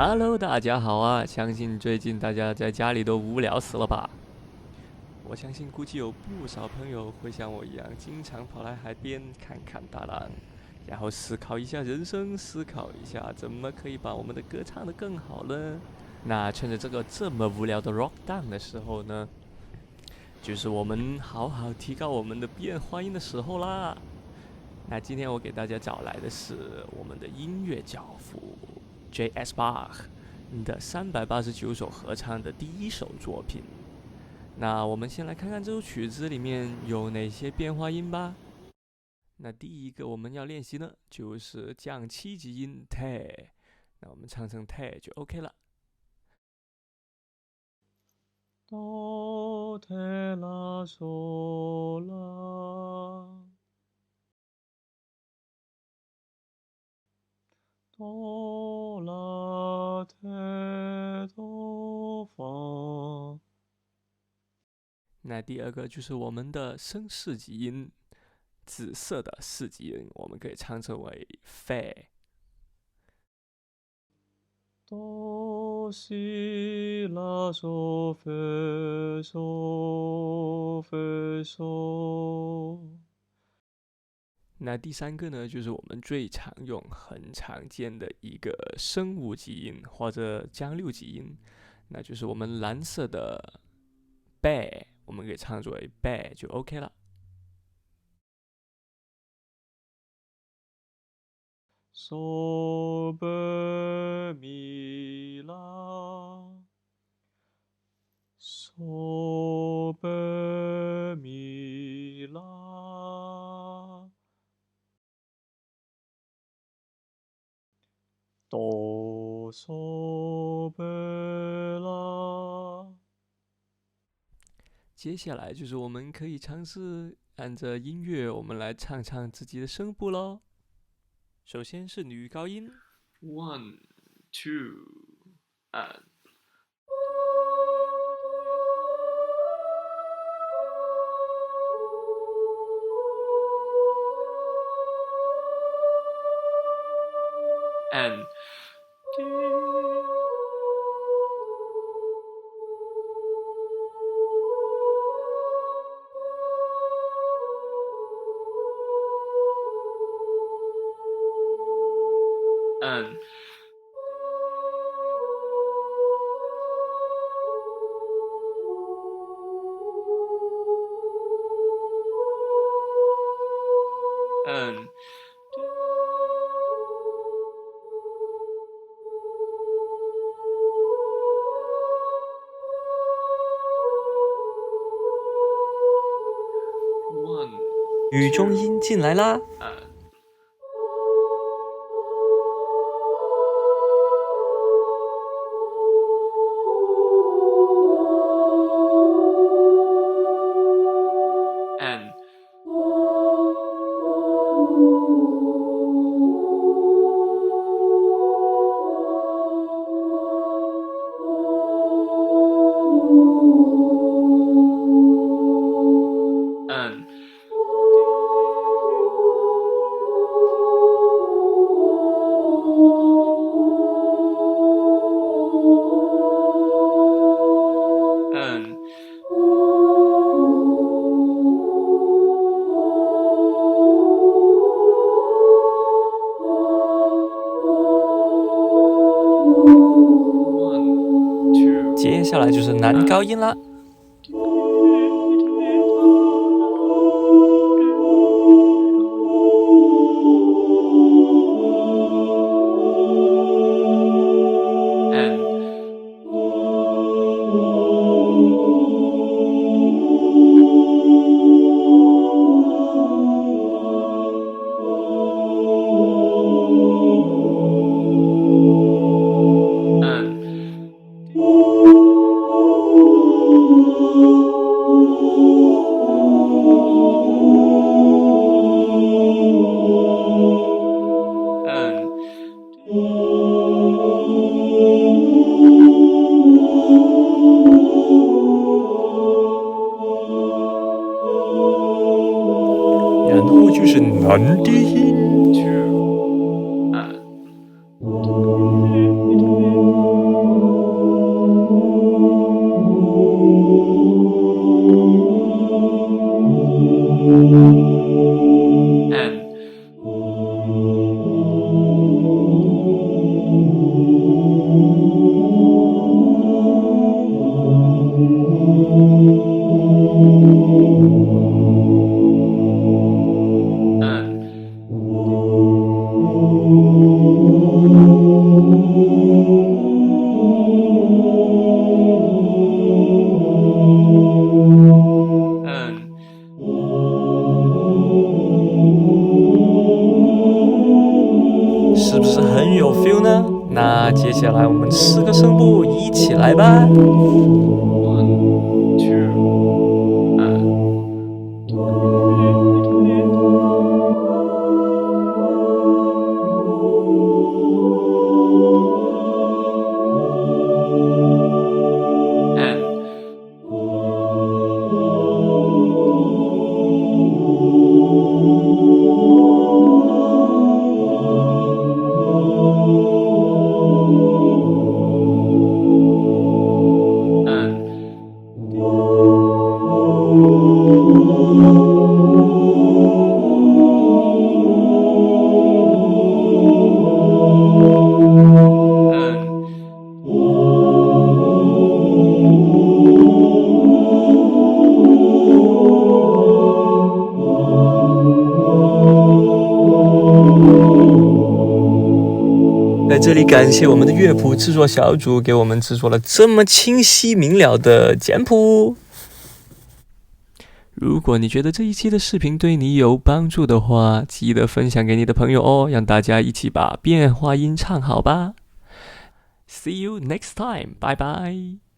Hello，大家好啊！相信最近大家在家里都无聊死了吧？我相信估计有不少朋友会像我一样，经常跑来海边看看大浪，然后思考一下人生，思考一下怎么可以把我们的歌唱得更好呢？那趁着这个这么无聊的 rock down 的时候呢，就是我们好好提高我们的变化音的时候啦。那今天我给大家找来的是我们的音乐教父 J.S. Bach 的389首合唱的第一首作品。那我们先来看看这首曲子里面有哪些变化音吧。那第一个我们要练习呢，就是降七级音 te， 那我们唱成 te 就 OK 了。Do te la sol la do la te do fa。那第二个就是我们的升四级音，紫色的四级音，我们可以唱成为 fe。Do si la so fe so fe so。那第三个呢，就是我们最常用、很常见的一个升五级音或者降六级音，那就是我们蓝色的 be， 我们可以唱作为 be 就 OK 了。So be mi la so be mi la do so be la。接下来就是我们可以尝试按着音乐，我们来唱唱自己的声部咯。首先是女高音 ，1 2 and。and and and one 女中音进来啦。and and and 接下来就是男高音啦。然后就是男低音。是不是很有 feel 呢？那接下来我们10个声部一起来吧。1, 2, and.在这里感谢我们的乐谱制作小组给我们制作了这么清晰明了的简谱。如果你觉得这一期的视频对你有帮助的话，记得分享给你的朋友哦，让大家一起把变化音唱好吧。See you next time，拜拜。